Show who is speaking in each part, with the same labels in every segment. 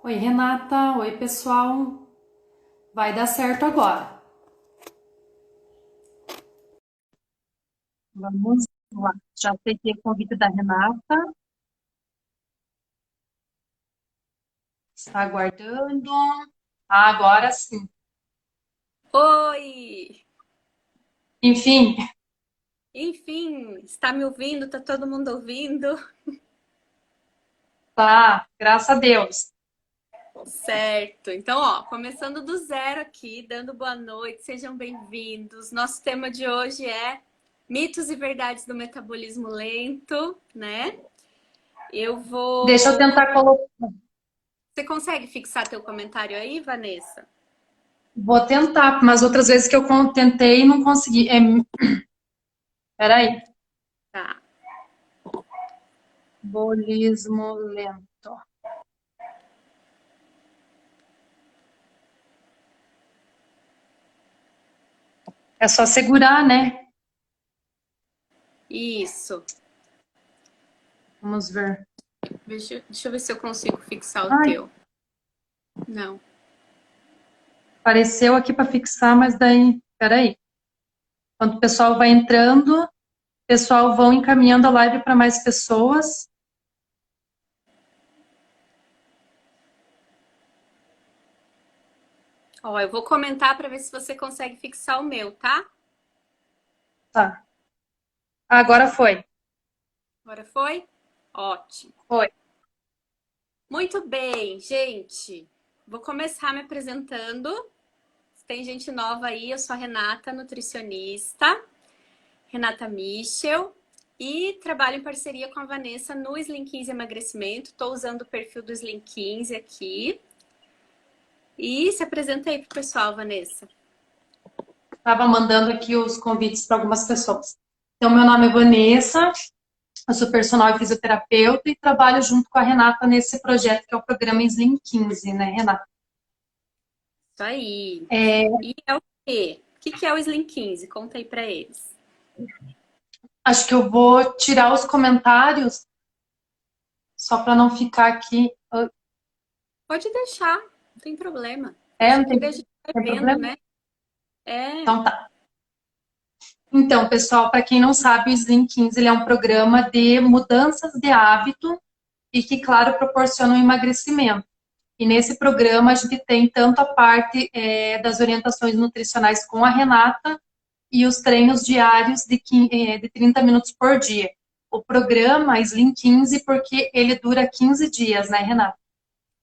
Speaker 1: Oi, Renata. Oi, pessoal. Vai dar certo agora.
Speaker 2: Vamos lá. Já aceitei o convite da Renata.
Speaker 1: Está aguardando. Ah, agora sim.
Speaker 3: Oi!
Speaker 1: Enfim,
Speaker 3: Enfim, está me ouvindo? Tá todo mundo ouvindo?
Speaker 1: tá. Graças a Deus.
Speaker 3: Certo. Então, ó, começando do zero aqui, dando boa noite, sejam bem-vindos. Nosso tema de hoje é mitos e verdades do metabolismo lento, né? Eu
Speaker 1: Deixa eu
Speaker 3: vou.
Speaker 1: tentar colocar.
Speaker 3: Você consegue fixar teu comentário aí, Vanessa?
Speaker 1: Vou tentar, mas outras vezes que eu tentei e não consegui. Peraí.
Speaker 3: Tá.
Speaker 1: Bolismo lento. É só segurar, né?
Speaker 3: Isso.
Speaker 1: Vamos ver.
Speaker 3: Deixa eu ver se eu consigo fixar o
Speaker 1: Ai,
Speaker 3: teu. Não.
Speaker 1: apareceu aqui para fixar, mas daí. Peraí. Quando o pessoal vai entrando, o pessoal vão encaminhando a live para mais pessoas.
Speaker 3: Ó, eu vou comentar para ver se você consegue fixar o meu, tá?
Speaker 1: Tá. Agora foi.
Speaker 3: Agora foi? Ótimo.
Speaker 1: Foi.
Speaker 3: Muito bem, gente. Vou começar me apresentando. Se tem gente nova aí, eu sou a Renata, nutricionista, Renata Michel, e trabalho em parceria com a Vanessa no Slim 15 Emagrecimento. Estou usando o perfil do Slim 15 aqui. E se apresenta aí pro pessoal, Vanessa.
Speaker 1: Estava mandando aqui os convites para algumas pessoas. Então, meu nome é Vanessa, eu sou personal e fisioterapeuta e trabalho junto com a Renata nesse projeto que é o programa Slim 15, né, Renata?
Speaker 3: Isso aí.
Speaker 1: É,
Speaker 3: E é o quê? O que é o Slim 15? Conta aí para eles.
Speaker 1: acho que eu vou tirar os comentários só para não ficar aqui.
Speaker 3: Pode deixar, não tem problema.
Speaker 1: É,
Speaker 3: Deixa
Speaker 1: não
Speaker 3: que daí a gente vai
Speaker 1: tem
Speaker 3: vendo,
Speaker 1: problema?
Speaker 3: né? É.
Speaker 1: Então tá. Então, pessoal, para quem não sabe, o Slim 15 ele é um programa de mudanças de hábito e que, claro, proporciona um emagrecimento. E nesse programa a gente tem tanto a parte das orientações nutricionais com a Renata e os treinos diários de 30 minutos por dia. O programa Slim 15, porque ele dura 15 dias, né, Renata?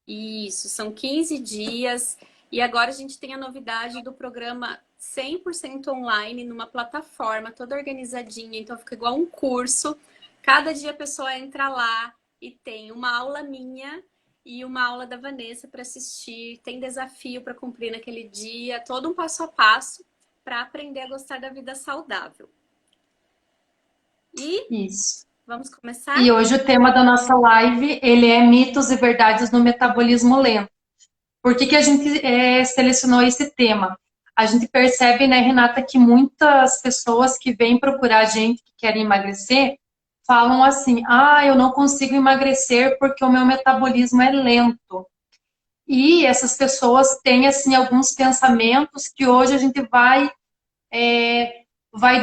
Speaker 3: Isso, são 15 dias. E agora a gente tem a novidade do programa 100% online numa plataforma toda organizadinha. Então fica igual um curso. Cada dia a pessoa entra lá e tem uma aula minha e uma aula da Vanessa para assistir. Tem desafio para cumprir naquele dia, todo um passo a passo para aprender a gostar da vida saudável. E
Speaker 1: Isso.
Speaker 3: vamos começar?
Speaker 1: E hoje o tema da nossa live, ele é mitos e verdades no metabolismo lento. Por que a gente selecionou esse tema? A gente percebe, né, Renata, que muitas pessoas que vêm procurar a gente, que querem emagrecer, falam assim, eu não consigo emagrecer porque o meu metabolismo é lento. E essas pessoas têm, assim, alguns pensamentos que hoje a gente vai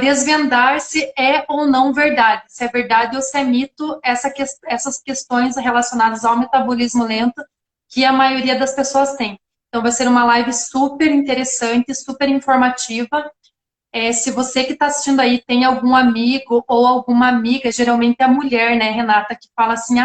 Speaker 1: desvendar se é ou não verdade, se é verdade ou se é mito, essas questões relacionadas ao metabolismo lento que a maioria das pessoas tem. Então vai ser uma live super interessante, super informativa. Se você que está assistindo aí tem algum amigo ou alguma amiga, geralmente é a mulher, né, Renata, que fala assim,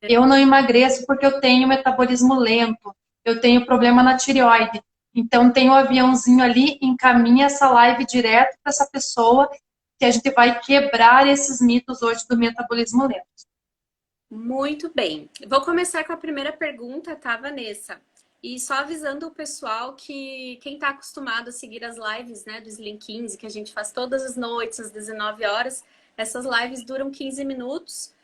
Speaker 1: eu não emagreço porque eu tenho metabolismo lento, eu tenho problema na tireoide. Então tem um aviãozinho ali, encaminha essa live direto para essa pessoa que a gente vai quebrar esses mitos hoje do metabolismo lento.
Speaker 3: Muito bem. Vou começar com a primeira pergunta, tá, Vanessa? E só avisando o pessoal que quem está acostumado a seguir as lives, né, do Slim 15, que a gente faz todas as noites às 19 horas, essas lives duram 15 minutos,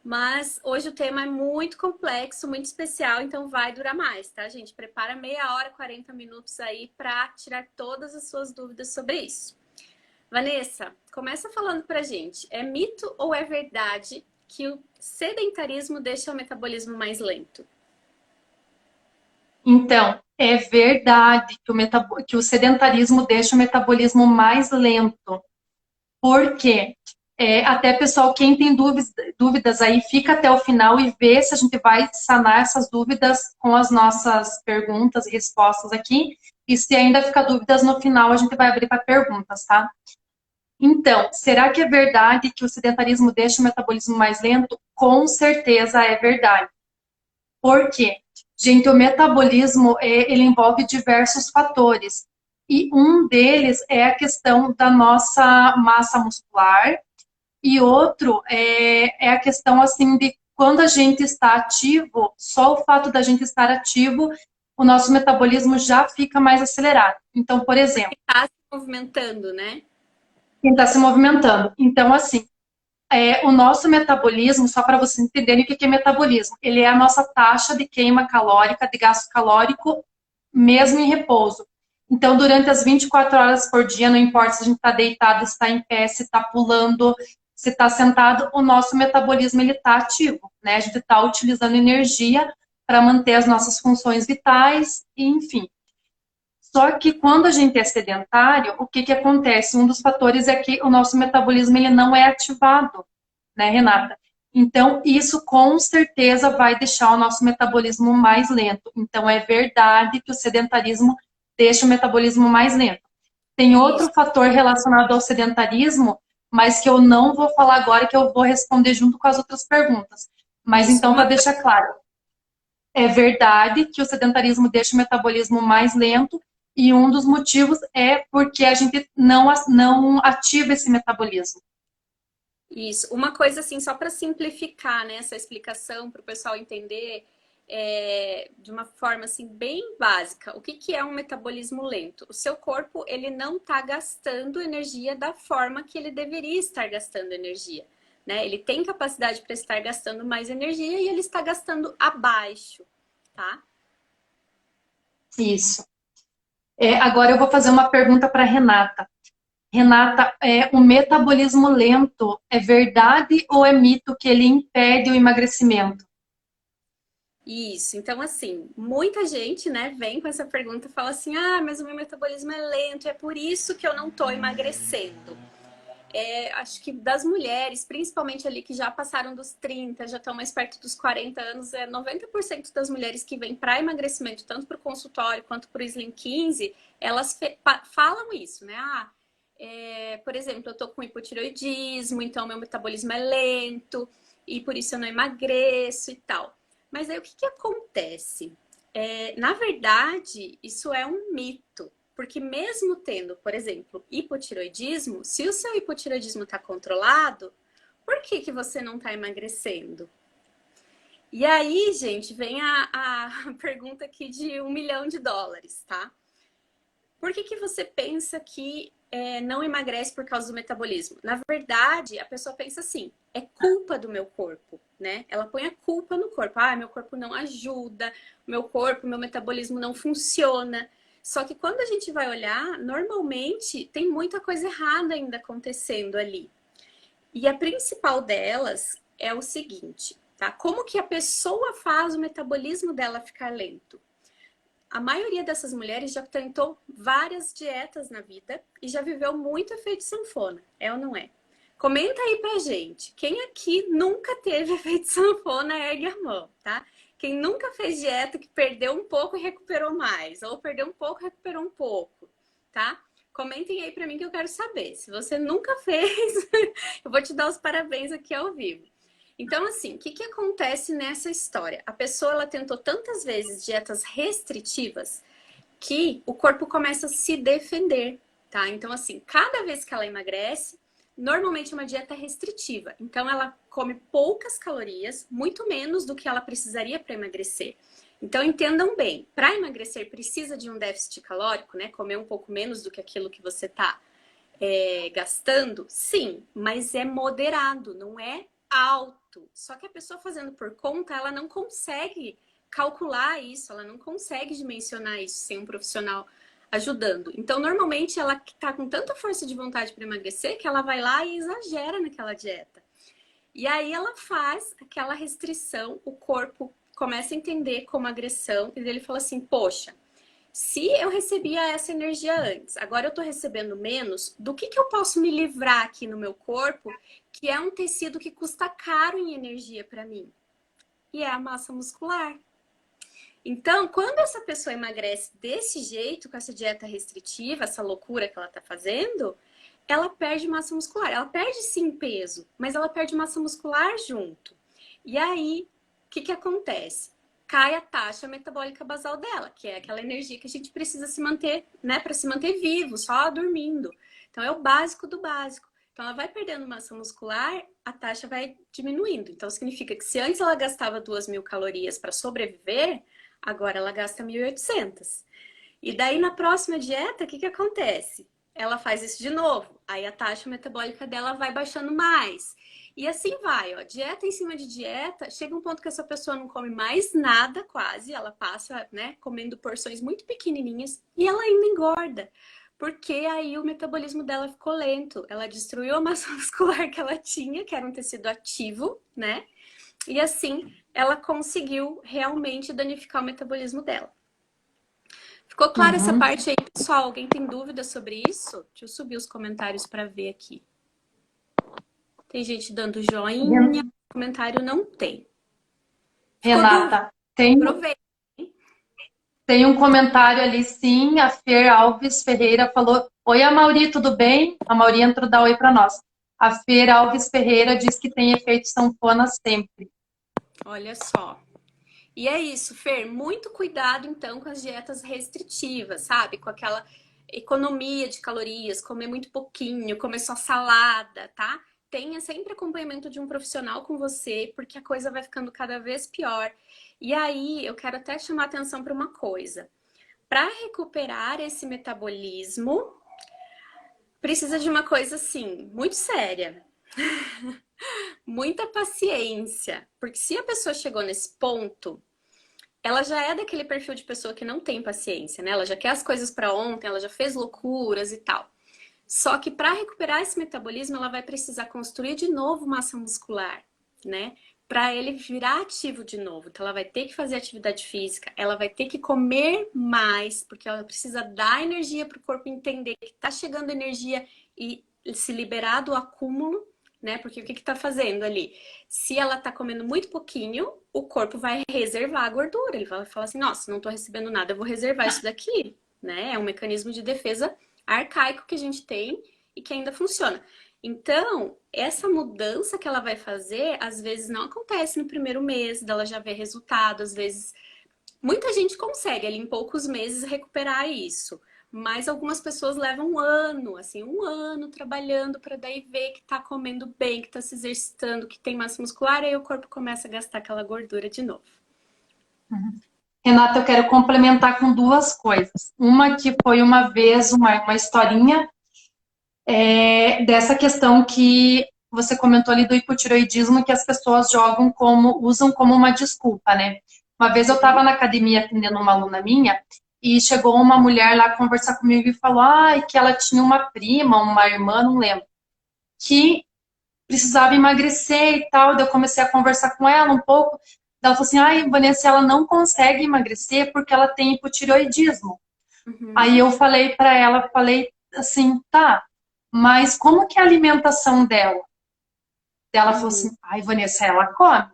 Speaker 3: mas hoje o tema é muito complexo, muito especial, então vai durar mais, tá, gente? Prepara meia hora, 40 minutos aí para tirar todas as suas dúvidas sobre isso. Vanessa, começa falando pra gente, é mito ou é verdade que o sedentarismo deixa o metabolismo mais lento?
Speaker 1: Então, é verdade que o sedentarismo deixa o metabolismo mais lento. Por quê? Até, pessoal, quem tem dúvidas aí, fica até o final e vê se a gente vai sanar essas dúvidas com as nossas perguntas e respostas aqui. E se ainda ficar dúvidas, no final a gente vai abrir para perguntas, tá? Então, será que é verdade que o sedentarismo deixa o metabolismo mais lento? Com certeza é verdade. Por quê? Gente, o metabolismo, ele envolve diversos fatores. E um deles é a questão da nossa massa muscular. E outro é a questão, assim, de quando a gente está ativo, só o fato da gente estar ativo, o nosso metabolismo já fica mais acelerado. Então, por exemplo,
Speaker 3: Tá se movimentando, né?
Speaker 1: quem está se movimentando. Então, assim, o nosso metabolismo, só para vocês entenderem o que é metabolismo, ele é a nossa taxa de queima calórica, de gasto calórico, mesmo em repouso. Então, durante as 24 horas por dia, não importa se a gente está deitado, se está em pé, se está pulando, se está sentado, o nosso metabolismo ele está ativo, né? A gente está utilizando energia para manter as nossas funções vitais, enfim. Só que quando a gente é sedentário, o que acontece? Um dos fatores é que o nosso metabolismo ele não é ativado, né, Renata? Então, isso com certeza vai deixar o nosso metabolismo mais lento. Então, é verdade que o sedentarismo deixa o metabolismo mais lento. Tem outro fator relacionado ao sedentarismo, mas que eu não vou falar agora, que eu vou responder junto com as outras perguntas. Mas
Speaker 3: Isso,
Speaker 1: então, para deixar claro, é verdade que o sedentarismo deixa o metabolismo mais lento e um dos motivos é porque a gente não ativa esse metabolismo.
Speaker 3: Isso. Uma coisa assim, só para simplificar, né, essa explicação para o pessoal entender de uma forma assim bem básica. O que é um metabolismo lento? O seu corpo ele não está gastando energia da forma que ele deveria estar gastando energia. Né? Ele tem capacidade para estar gastando mais energia e ele está gastando abaixo, tá?
Speaker 1: Isso. Agora eu vou fazer uma pergunta para Renata. Renata, o metabolismo lento é verdade ou é mito que ele impede o emagrecimento?
Speaker 3: Isso, então assim, muita gente, né, vem com essa pergunta e fala assim, ah, mas o meu metabolismo é lento, é por isso que eu não tô emagrecendo. Acho que das mulheres, principalmente ali que já passaram dos 30, já estão mais perto dos 40 anos, 90% das mulheres que vêm para emagrecimento, tanto para o consultório quanto para o Slim 15, elas falam isso, né? Por exemplo, eu tô com hipotireoidismo, então meu metabolismo é lento e por isso eu não emagreço e tal. Mas aí o que acontece? Na verdade, isso é um mito. Porque mesmo tendo, por exemplo, hipotireoidismo, se o seu hipotireoidismo está controlado, por que você não está emagrecendo? E aí, gente, vem a pergunta aqui de US$ 1 milhão, tá? Por que você pensa que não emagrece por causa do metabolismo? Na verdade, a pessoa pensa assim, é culpa do meu corpo, né? Ela põe a culpa no corpo. Ah, meu corpo não ajuda, meu corpo, meu metabolismo não funciona. Só que quando a gente vai olhar, normalmente tem muita coisa errada ainda acontecendo ali. E a principal delas é o seguinte, tá? Como que a pessoa faz o metabolismo dela ficar lento? A maioria dessas mulheres já tentou várias dietas na vida e já viveu muito efeito sanfona, é ou não é? Comenta aí pra gente, quem aqui nunca teve efeito sanfona, ergue a mão, tá? Quem nunca fez dieta que perdeu um pouco e recuperou mais, ou perdeu um pouco e recuperou um pouco, tá? Comentem aí pra mim que eu quero saber. Se você nunca fez, eu vou te dar os parabéns aqui ao vivo. Então, assim, o que acontece nessa história? A pessoa, ela tentou tantas vezes dietas restritivas que o corpo começa a se defender, tá? Então, assim, cada vez que ela emagrece, normalmente é uma dieta restritiva. Então, ela come poucas calorias, muito menos do que ela precisaria para emagrecer. Então, entendam bem, para emagrecer precisa de um déficit calórico, né? Comer um pouco menos do que aquilo que você está gastando? Sim, mas é moderado, não é alto. Só que a pessoa fazendo por conta, ela não consegue calcular isso, ela não consegue dimensionar isso sem um profissional ajudando. Então, normalmente, ela tá com tanta força de vontade para emagrecer que ela vai lá e exagera naquela dieta. E aí ela faz aquela restrição, o corpo começa a entender como agressão, e ele fala assim, poxa, se eu recebia essa energia antes, agora eu tô recebendo menos, do que eu posso me livrar aqui no meu corpo, que é um tecido que custa caro em energia para mim? E é a massa muscular. Então, quando essa pessoa emagrece desse jeito, com essa dieta restritiva, essa loucura que ela tá fazendo, ela perde massa muscular. Ela perde sim peso, mas ela perde massa muscular junto. E aí, o que acontece? Cai a taxa metabólica basal dela, que é aquela energia que a gente precisa se manter, né, para se manter vivo, só dormindo. Então, é o básico do básico. Então, ela vai perdendo massa muscular, a taxa vai diminuindo. Então, significa que se antes ela gastava 2.000 calorias para sobreviver, agora ela gasta 1.800. E daí, na próxima dieta, o que acontece? Ela faz isso de novo. Aí a taxa metabólica dela vai baixando mais. E assim vai, ó. Dieta em cima de dieta. Chega um ponto que essa pessoa não come mais nada, quase. Ela passa, né, comendo porções muito pequenininhas. E ela ainda engorda. Porque aí o metabolismo dela ficou lento. Ela destruiu a massa muscular que ela tinha, que era um tecido ativo, né? E assim, ela conseguiu realmente danificar o metabolismo dela. Ficou clara essa
Speaker 1: Uhum.
Speaker 3: parte aí, pessoal? Alguém tem dúvida sobre isso? Deixa eu subir os comentários para ver aqui. Tem gente dando joinha, comentário não tem. Ficou dúvida?
Speaker 1: Renata, tem,
Speaker 3: Aproveita.
Speaker 1: tem um comentário ali, sim. A Fer Alves Ferreira falou: Oi, Amauri, tudo bem? A Mauri entrou dar oi para nós. A Fer Alves Ferreira diz que tem efeito sanfona sempre.
Speaker 3: Olha só. E é isso, Fer. Muito cuidado, então, com as dietas restritivas, sabe? Com aquela economia de calorias, comer muito pouquinho, comer só salada, tá? Tenha sempre acompanhamento de um profissional com você, porque a coisa vai ficando cada vez pior. E aí, eu quero até chamar atenção para uma coisa. Para recuperar esse metabolismo, precisa de uma coisa assim, muito séria. Muita paciência. Porque se a pessoa chegou nesse ponto, ela já é daquele perfil de pessoa que não tem paciência, né? Ela já quer as coisas para ontem, ela já fez loucuras e tal. Só que para recuperar esse metabolismo, ela vai precisar construir de novo massa muscular, né? Para ele virar ativo de novo. Então, ela vai ter que fazer atividade física, ela vai ter que comer mais, porque ela precisa dar energia para o corpo entender que está chegando energia e se liberar do acúmulo, né? Porque o que está fazendo ali? Se ela está comendo muito pouquinho, o corpo vai reservar a gordura. Ele vai falar assim: nossa, não estou recebendo nada, eu vou reservar isso daqui, né? É um mecanismo de defesa arcaico que a gente tem e que ainda funciona. Então, essa mudança que ela vai fazer, às vezes não acontece no primeiro mês, dela já ver resultado, às vezes muita gente consegue ali em poucos meses recuperar isso, mas algumas pessoas levam um ano, assim, um ano trabalhando para daí ver que tá comendo bem, que tá se exercitando, que tem massa muscular, aí o corpo começa a gastar aquela gordura de novo.
Speaker 1: Renata, eu quero complementar com duas coisas. Uma que foi uma vez uma historinha dessa questão que você comentou ali do hipotireoidismo, que as pessoas usam como uma desculpa, né? Uma vez eu estava na academia atendendo uma aluna minha e chegou uma mulher lá conversar comigo e falou que ela tinha uma prima, uma irmã, não lembro, que precisava emagrecer e tal. Daí eu comecei a conversar com ela um pouco. Ela falou assim: Vanessa, ela não consegue emagrecer porque ela tem hipotireoidismo. Aí eu falei para ela, falei assim: tá, mas como que é a alimentação dela? Ela falou assim: Vanessa, ela come.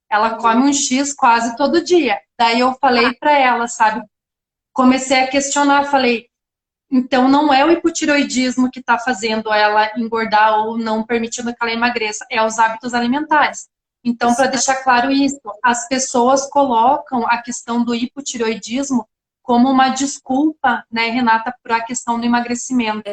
Speaker 1: Ela come um X quase todo dia. Daí eu falei para ela, sabe? Comecei a questionar, falei: então não é o hipotireoidismo que está fazendo ela engordar ou não permitindo que ela emagreça, é os hábitos alimentares. Então, para deixar claro isso, as pessoas colocam a questão do hipotireoidismo como uma desculpa, né, Renata, para a questão do emagrecimento.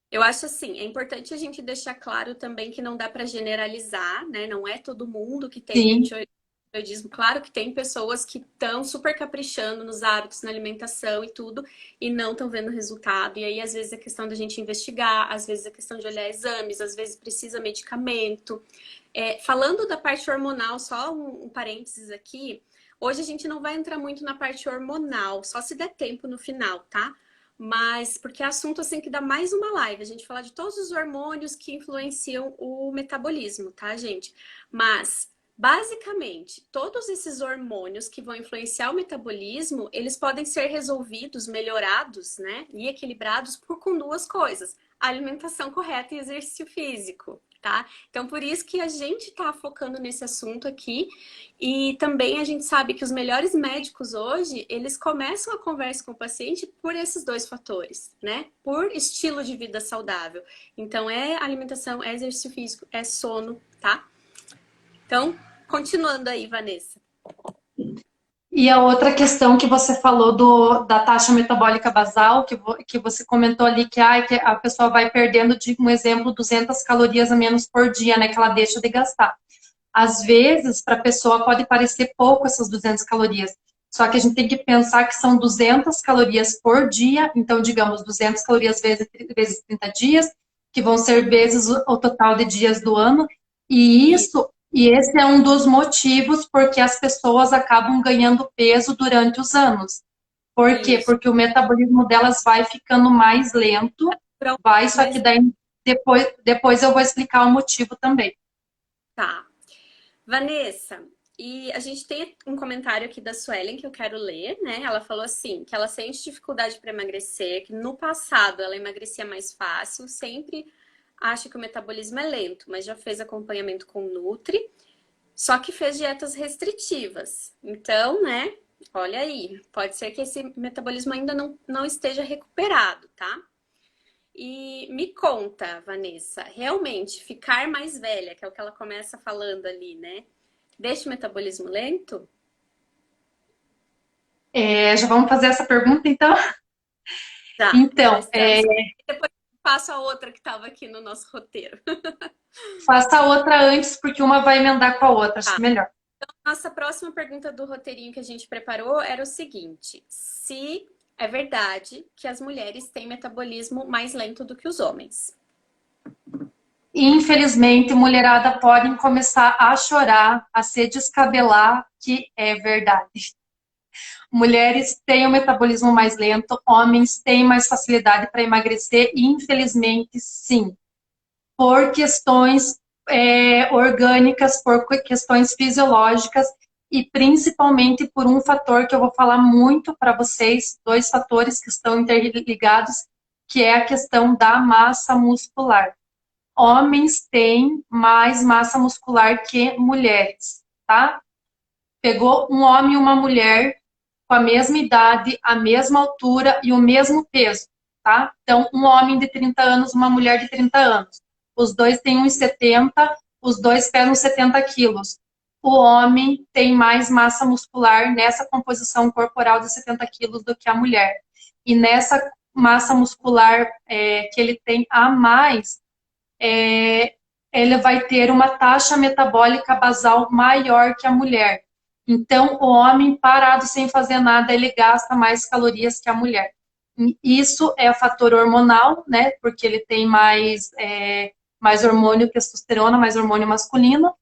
Speaker 3: Eu acho assim, é importante a gente deixar claro também que não dá para generalizar, né? Não é todo mundo que tem
Speaker 1: Sim.
Speaker 3: hipotireoidismo. Claro que tem pessoas que estão super caprichando nos hábitos, na alimentação e tudo, e não estão vendo resultado. E aí, às vezes, é questão da gente investigar, às vezes é questão de olhar exames, às vezes precisa medicamento. Falando da parte hormonal, só um parênteses aqui. Hoje a gente não vai entrar muito na parte hormonal, só se der tempo no final, tá? Mas, porque é assunto assim que dá mais uma live, a gente falar de todos os hormônios que influenciam o metabolismo, tá, gente? Mas, Basicamente, todos esses hormônios que vão influenciar o metabolismo, eles podem ser resolvidos, melhorados, né, e equilibrados com duas coisas: a alimentação correta e exercício físico, tá? Então, por isso que a gente tá focando nesse assunto aqui. E também a gente sabe que os melhores médicos hoje, eles começam a conversa com o paciente por esses dois fatores, né? Por estilo de vida saudável. Então, é alimentação, é exercício físico, é sono, tá? Então, continuando aí, Vanessa.
Speaker 1: E a outra questão que você falou da taxa metabólica basal, que você comentou ali que a pessoa vai perdendo, de um exemplo, 200 calorias a menos por dia, né, que ela deixa de gastar. Às vezes, para a pessoa pode parecer pouco essas 200 calorias, só que a gente tem que pensar que são 200 calorias por dia, então, digamos, 200 calorias vezes 30 dias, que vão ser vezes o total de dias do ano, e esse é um dos motivos porque as pessoas acabam ganhando peso durante os anos. Por quê?
Speaker 3: Isso.
Speaker 1: Porque o metabolismo delas vai ficando mais lento, só que daí depois eu vou explicar o motivo também.
Speaker 3: Tá. Vanessa, e a gente tem um comentário aqui da Suelen que eu quero ler, né? Ela falou assim, que ela sente dificuldade para emagrecer, que no passado ela emagrecia mais fácil, sempre acha que o metabolismo é lento, mas já fez acompanhamento com Nutri, só que fez dietas restritivas. Então, né? Olha aí, pode ser que esse metabolismo ainda não esteja recuperado, tá? E me conta, Vanessa, realmente ficar mais velha, que é o que ela começa falando ali, né? Deixa o metabolismo lento?
Speaker 1: Já vamos fazer essa pergunta, então?
Speaker 3: Já
Speaker 1: Então,
Speaker 3: estamos. Depois eu passo a outra que estava aqui no nosso roteiro.
Speaker 1: faça a outra antes, porque uma vai emendar com a outra, acho
Speaker 3: Tá.
Speaker 1: que melhor.
Speaker 3: Nossa próxima pergunta do roteirinho que a gente preparou era o seguinte: se é verdade que as mulheres têm metabolismo mais lento do que os homens?
Speaker 1: Infelizmente, mulherada podem começar a chorar, a se descabelar, que é verdade. Mulheres têm o metabolismo mais lento, homens têm mais facilidade para emagrecer, e infelizmente, sim. Por questões orgânicas, por questões fisiológicas e principalmente por um fator que eu vou falar muito para vocês, dois fatores que estão interligados, que é a questão da massa muscular. Homens têm mais massa muscular que mulheres, tá? Pegou um homem e uma mulher com a mesma idade, a mesma altura e o mesmo peso, tá? Então, um homem de 30 anos, uma mulher de 30 anos. Os dois têm 1,70, os dois pesam 70 quilos. O homem tem mais massa muscular nessa composição corporal de 70 quilos do que a mulher. E nessa massa muscular que ele tem a mais, ele vai ter uma taxa metabólica basal maior que a mulher. Então, o homem parado sem fazer nada, ele gasta mais calorias que a mulher. Isso é fator hormonal, né? Porque ele tem mais hormônio testosterona, mais hormônio masculino,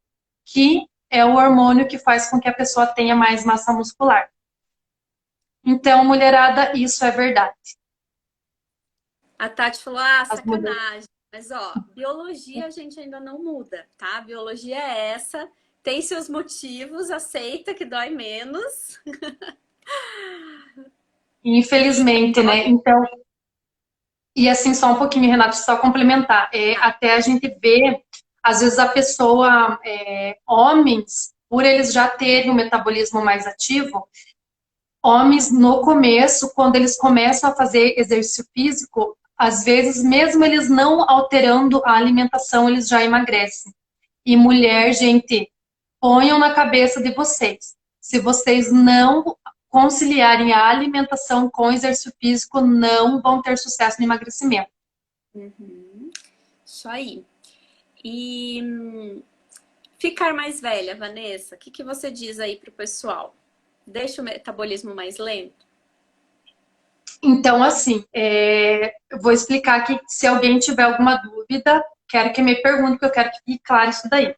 Speaker 1: que é o hormônio que faz com que a pessoa tenha mais massa muscular. Então, mulherada, isso é verdade.
Speaker 3: A Tati falou: sacanagem. Mas, ó, biologia a gente ainda não muda, tá? Biologia é essa, tem seus motivos, aceita que dói menos.
Speaker 1: Infelizmente, né? Então, e assim, só um pouquinho, Renato, só complementar. Até a gente vê, às vezes a pessoa, homens, por eles já terem um metabolismo mais ativo, homens no começo, quando eles começam a fazer exercício físico, às vezes, mesmo eles não alterando a alimentação, eles já emagrecem. E mulher, gente, ponham na cabeça de vocês. Se vocês não conciliarem a alimentação com exercício físico, não vão ter sucesso no emagrecimento.
Speaker 3: Isso aí. E ficar mais velha, Vanessa, o que você diz aí pro pessoal? Deixa o metabolismo mais lento?
Speaker 1: Então, assim, eu vou explicar aqui, se alguém tiver alguma dúvida, quero que me pergunte, porque eu quero que fique claro isso daí.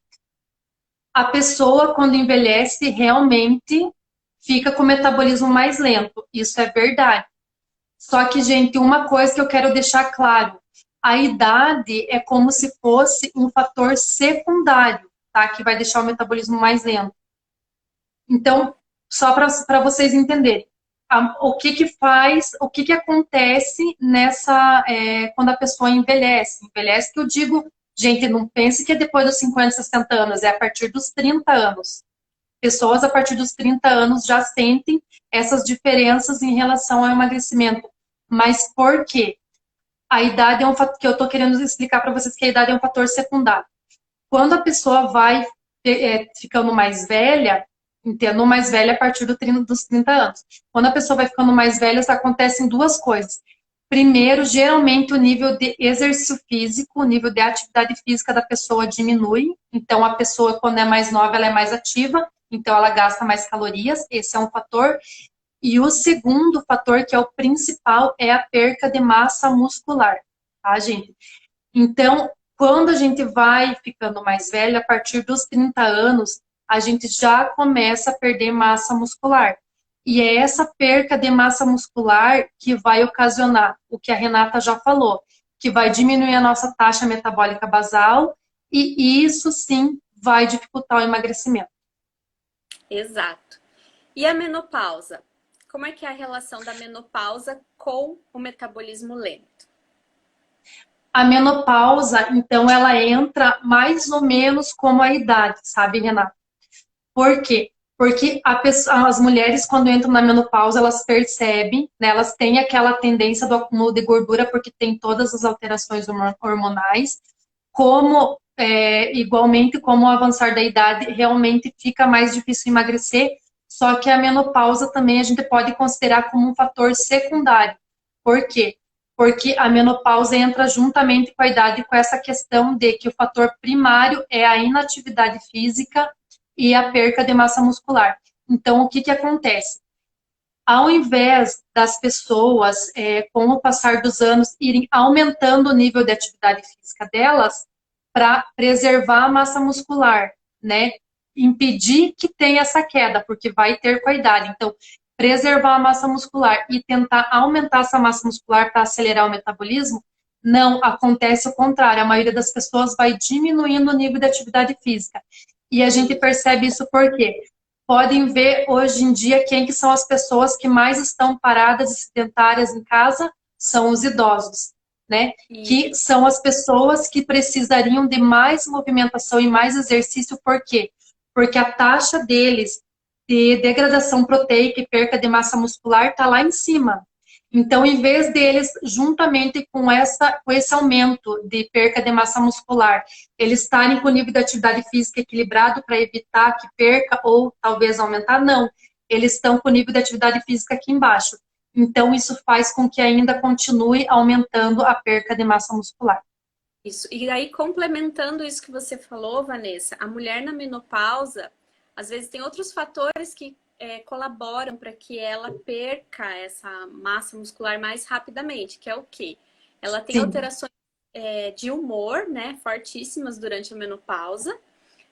Speaker 1: A pessoa, quando envelhece, realmente fica com o metabolismo mais lento. Isso é verdade. Só que, gente, uma coisa que eu quero deixar claro, a idade é como se fosse um fator secundário, tá? Que vai deixar o metabolismo mais lento. Então, só para vocês entenderem, o que que faz, o que que acontece quando a pessoa envelhece. Envelhece que eu digo, gente, não pense que é depois dos 50, 60 anos, é a partir dos 30 anos. Pessoas a partir dos 30 anos já sentem essas diferenças em relação ao emagrecimento. Mas por quê? A idade é um fator que eu estou querendo explicar para vocês que a idade é um fator secundário. Quando a pessoa vai ficando mais velha, entendo mais velha a partir dos 30 anos. Quando a pessoa vai ficando mais velha, acontecem duas coisas. Primeiro, geralmente o nível de exercício físico, o nível de atividade física da pessoa diminui. Então, a pessoa, quando é mais nova, ela é mais ativa, então ela gasta mais calorias. Esse é um fator. E o segundo fator, que é o principal, é a perca de massa muscular, tá, gente? Então, quando a gente vai ficando mais velho, a partir dos 30 anos, a gente já começa a perder massa muscular. E é essa perca de massa muscular que vai ocasionar o que a Renata já falou, que vai diminuir a nossa taxa metabólica basal, e isso sim vai dificultar o emagrecimento.
Speaker 3: Exato. E a menopausa? Como é que é a relação da menopausa com o metabolismo lento?
Speaker 1: A menopausa, então, ela entra mais ou menos como a idade, sabe, Renata? Por quê? Porque as mulheres, quando entram na menopausa, elas percebem, né, elas têm aquela tendência do acúmulo de gordura, porque tem todas as alterações hormonais, igualmente como o avançar da idade, realmente fica mais difícil emagrecer, só que a menopausa também a gente pode considerar como um fator secundário. Por quê? Porque a menopausa entra juntamente com a idade, com essa questão de que o fator primário é a inatividade física e a perca de massa muscular. Então, o que que acontece? Ao invés das pessoas, com o passar dos anos, irem aumentando o nível de atividade física delas para preservar a massa muscular, né? Impedir que tenha essa queda, porque vai ter com a idade. Então, preservar a massa muscular e tentar aumentar essa massa muscular para acelerar o metabolismo, não acontece o contrário. A maioria das pessoas vai diminuindo o nível de atividade física. E a gente percebe isso por quê? Podem ver hoje em dia quem que são as pessoas que mais estão paradas e sedentárias em casa, são os idosos, né? Que são as pessoas que precisariam de mais movimentação e mais exercício, por quê? Porque a taxa deles de degradação proteica e perca de massa muscular está lá em cima. Então, em vez deles, juntamente com esse aumento de perca de massa muscular, eles estarem com o nível de atividade física equilibrado para evitar que perca ou talvez aumentar, não. Eles estão com o nível de atividade física aqui embaixo. Então, isso faz com que ainda continue aumentando a perca de massa muscular.
Speaker 3: Isso. E aí, complementando isso que você falou, Vanessa, a mulher na menopausa, às vezes tem outros fatores que colaboram para que ela perca essa massa muscular mais rapidamente, que é o quê? Ela tem alterações de humor, né, fortíssimas durante a menopausa.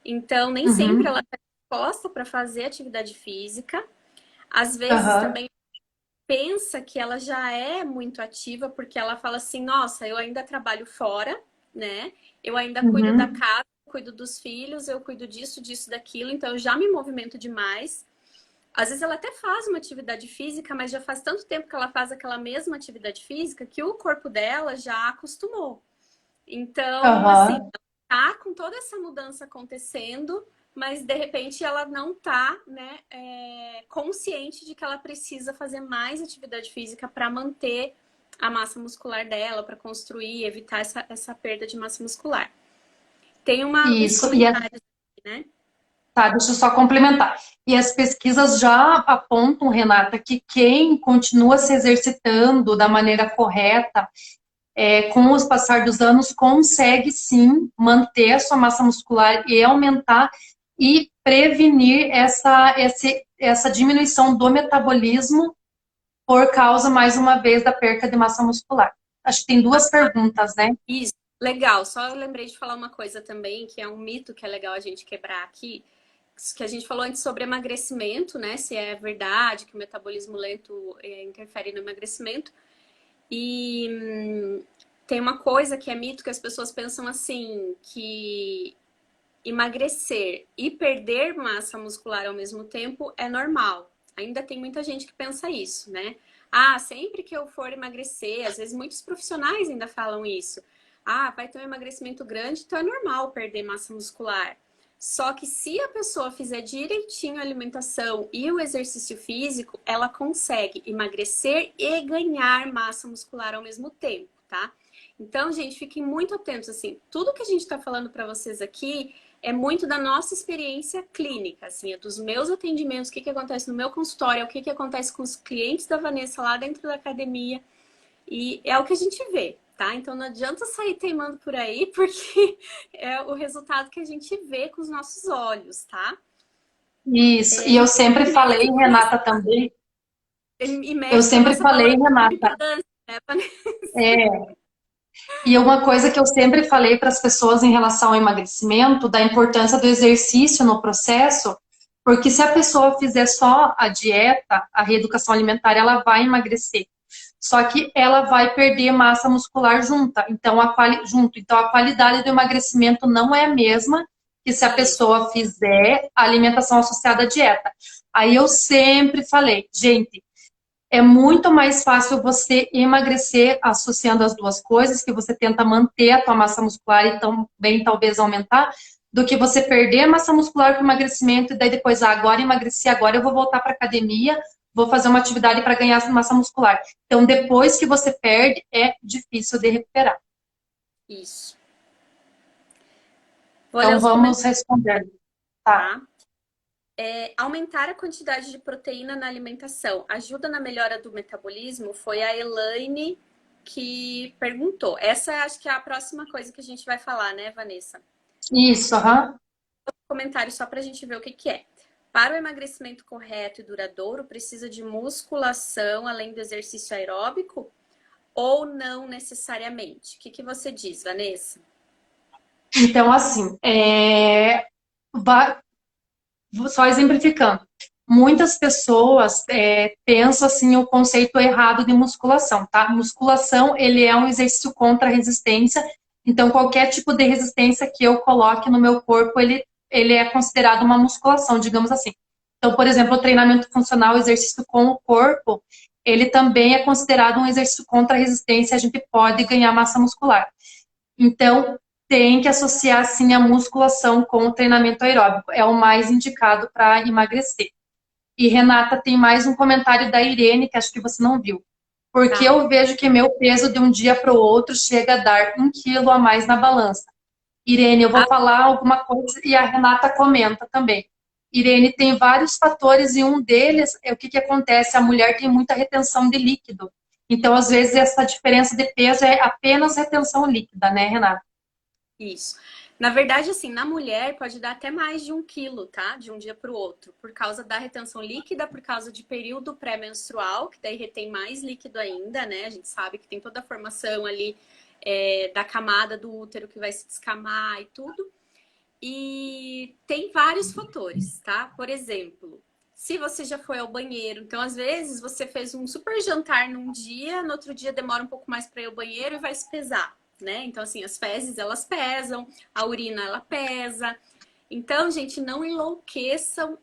Speaker 3: Então, nem sempre ela está disposta para fazer atividade física. Às vezes também pensa que ela já é muito ativa, porque ela fala assim, nossa, eu ainda trabalho fora, né? Eu ainda cuido da casa, cuido dos filhos, eu cuido disso, disso, daquilo, então eu já me movimento demais. Às vezes ela até faz uma atividade física, mas já faz tanto tempo que ela faz aquela mesma atividade física que o corpo dela já acostumou. Então, assim, ela tá com toda essa mudança acontecendo, mas de repente ela não tá, né, consciente de que ela precisa fazer mais atividade física para manter a massa muscular dela, para construir, evitar essa perda de massa muscular. Tem uns comentários aqui, né?
Speaker 1: Tá, deixa eu só complementar. E as pesquisas já apontam, Renata, que quem continua se exercitando da maneira correta, com o passar dos anos, consegue sim manter a sua massa muscular e aumentar e prevenir essa diminuição do metabolismo por causa, mais uma vez, da perca de massa muscular. Acho que tem duas perguntas, né?
Speaker 3: Isso, legal. Só eu lembrei de falar uma coisa também, que é um mito que é legal a gente quebrar aqui, que a gente falou antes sobre emagrecimento, né? Se é verdade que o metabolismo lento interfere no emagrecimento. E tem uma coisa que é mito que as pessoas pensam assim, que emagrecer e perder massa muscular ao mesmo tempo é normal. Ainda tem muita gente que pensa isso, né? Ah, sempre que eu for emagrecer, às vezes muitos profissionais ainda falam isso. Ah, vai ter um emagrecimento grande, então é normal perder massa muscular. Só que se a pessoa fizer direitinho a alimentação e o exercício físico, ela consegue emagrecer e ganhar massa muscular ao mesmo tempo, tá? Então, gente, fiquem muito atentos, assim, tudo que a gente está falando para vocês aqui é muito da nossa experiência clínica, assim, é dos meus atendimentos, o que acontece no meu consultório, o que acontece com os clientes da Vanessa lá dentro da academia, e é o que a gente vê, tá? Então não adianta sair teimando por aí, porque é o resultado que a gente vê com os nossos olhos, tá?
Speaker 1: Isso, e eu sempre falei, Renata, também,
Speaker 3: E
Speaker 1: eu
Speaker 3: mexe com a
Speaker 1: sempre
Speaker 3: nossa
Speaker 1: falei,
Speaker 3: balança de
Speaker 1: Renata,
Speaker 3: impedância, né, Vanessa?
Speaker 1: é, e uma coisa que eu sempre falei para as pessoas em relação ao emagrecimento, da importância do exercício no processo, porque se a pessoa fizer só a dieta, a reeducação alimentar, ela vai emagrecer. Só que ela vai perder massa muscular junto. Então, a qualidade do emagrecimento não é a mesma que se a pessoa fizer a alimentação associada à dieta. Aí eu sempre falei, gente, é muito mais fácil você emagrecer associando as duas coisas, que você tenta manter a tua massa muscular e também talvez aumentar, do que você perder a massa muscular com emagrecimento e daí depois, agora emagreci, agora eu vou voltar para academia, vou fazer uma atividade para ganhar massa muscular. Então, depois que você perde, é difícil de recuperar.
Speaker 3: Isso. Vou ler
Speaker 1: Então,
Speaker 3: os
Speaker 1: vamos
Speaker 3: comentários,
Speaker 1: responder. Tá.
Speaker 3: tá? Aumentar a quantidade de proteína na alimentação ajuda na melhora do metabolismo? Foi a Elaine que perguntou. Essa acho que é a próxima coisa que a gente vai falar, né, Vanessa?
Speaker 1: Isso, aham.
Speaker 3: Comentário só para a gente ver o que é. Para o emagrecimento correto e duradouro, precisa de musculação além do exercício aeróbico? Ou não necessariamente? O que você diz, Vanessa?
Speaker 1: Então, assim, só exemplificando. Muitas pessoas pensam assim o conceito errado de musculação, tá? Musculação, ele é um exercício contra a resistência, então qualquer tipo de resistência que eu coloque no meu corpo, ele é considerado uma musculação, digamos assim. Então, por exemplo, o treinamento funcional, o exercício com o corpo, ele também é considerado um exercício contra a resistência, a gente pode ganhar massa muscular. Então, tem que associar, sim, a musculação com o treinamento aeróbico. É o mais indicado para emagrecer. E, Renata, tem mais um comentário da Irene, que acho que você não viu. Porque eu vejo que meu peso de um dia para o outro chega a dar 1 quilo a mais na balança. Irene, eu vou falar alguma coisa e a Renata comenta também. Irene, tem vários fatores e um deles é o que acontece. A mulher tem muita retenção de líquido. Então, às vezes, essa diferença de peso é apenas retenção líquida, né, Renata?
Speaker 3: Isso. Na verdade, assim, na mulher pode dar até mais de 1 quilo, tá? De um dia para o outro, por causa da retenção líquida, por causa de período pré-menstrual, que daí retém mais líquido ainda, né? A gente sabe que tem toda a formação ali da camada do útero que vai se descamar e tudo. E tem vários fatores, tá? Por exemplo, se você já foi ao banheiro, então às vezes você fez um super jantar num dia, no outro dia demora um pouco mais para ir ao banheiro e vai se pesar. Né? Então, assim, as fezes, elas pesam, a urina, ela pesa. Então, gente, não enlouqueçam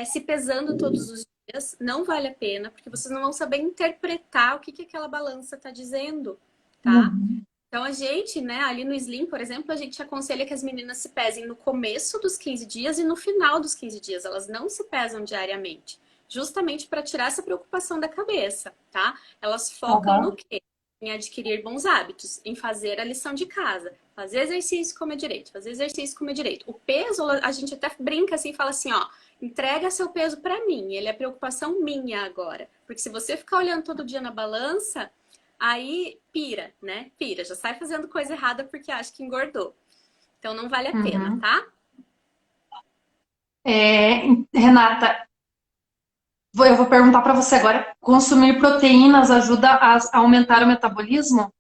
Speaker 3: se pesando todos os dias. Não vale a pena, porque vocês não vão saber interpretar o que aquela balança está dizendo, tá? Então, a gente, né, ali no Slim, por exemplo, a gente aconselha que as meninas se pesem no começo dos 15 dias e no final dos 15 dias. Elas não se pesam diariamente, justamente para tirar essa preocupação da cabeça, tá? Elas focam no quê? Em adquirir bons hábitos, em fazer a lição de casa, fazer exercício, comer direito, fazer exercício, comer direito. O peso, a gente até brinca assim, fala assim, ó, entrega seu peso para mim, ele é preocupação minha agora. Porque se você ficar olhando todo dia na balança, aí pira, né? Pira, já sai fazendo coisa errada porque acha que engordou. Então não vale a pena, tá?
Speaker 1: Renata, eu vou perguntar para você agora, consumir proteínas ajuda a aumentar o metabolismo?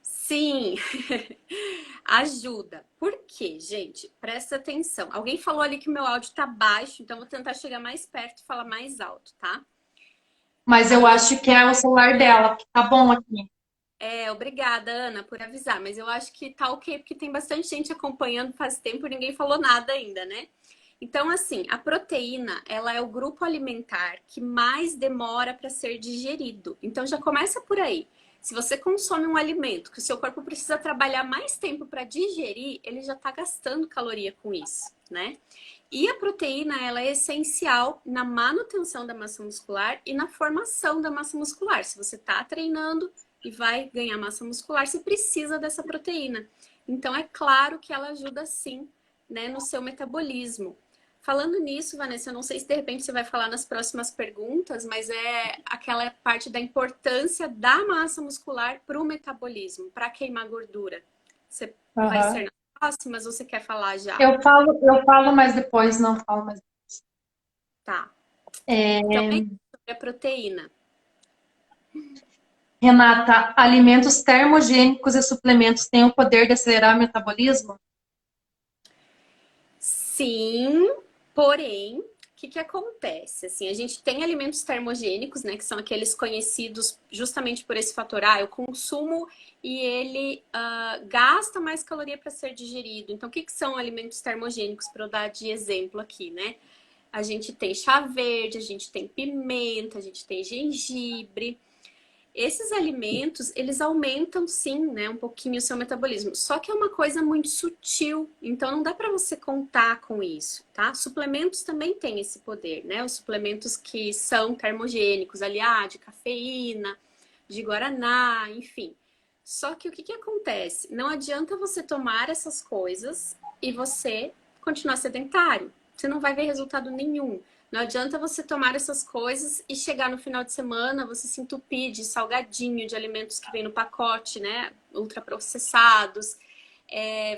Speaker 3: Sim, ajuda. Por quê, gente? Presta atenção. Alguém falou ali que o meu áudio tá baixo, então vou tentar chegar mais perto e falar mais alto, tá?
Speaker 1: Mas eu acho que é o celular dela, que tá bom aqui.
Speaker 3: Obrigada, Ana, por avisar, mas eu acho que tá ok, porque tem bastante gente acompanhando faz tempo e ninguém falou nada ainda, né? Então, assim, a proteína, ela é o grupo alimentar que mais demora para ser digerido. Então, já começa por aí. Se você consome um alimento que o seu corpo precisa trabalhar mais tempo para digerir, ele já está gastando caloria com isso, né? E a proteína, ela é essencial na manutenção da massa muscular e na formação da massa muscular. Se você está treinando e vai ganhar massa muscular, você precisa dessa proteína. Então, é claro que ela ajuda sim, né, no seu metabolismo. Falando nisso, Vanessa, eu não sei se de repente você vai falar nas próximas perguntas, mas é aquela parte da importância da massa muscular para o metabolismo, para queimar gordura. Você vai ser nas próximas ou você quer falar já?
Speaker 1: Eu falo mais depois, não falo mais.
Speaker 3: Tá. Então, é sobre a proteína.
Speaker 1: Renata, alimentos termogênicos e suplementos têm o poder de acelerar o metabolismo?
Speaker 3: Sim, porém, o que acontece? Assim, a gente tem alimentos termogênicos, né, que são aqueles conhecidos justamente por esse fator. Eu consumo e ele gasta mais caloria para ser digerido. Então, o que são alimentos termogênicos, para eu dar de exemplo aqui, né? A gente tem chá verde, a gente tem pimenta, a gente tem gengibre. Esses alimentos, eles aumentam sim, né, um pouquinho o seu metabolismo. Só que é uma coisa muito sutil, então não dá para você contar com isso, tá? Suplementos também têm esse poder, né? Os suplementos que são termogênicos, ali, de cafeína, de guaraná, enfim. Só que o que acontece? Não adianta você tomar essas coisas e você continuar sedentário. Você não vai ver resultado nenhum. Não adianta você tomar essas coisas e chegar no final de semana, você se entupir de salgadinho, de alimentos que vem no pacote, né? Ultraprocessados.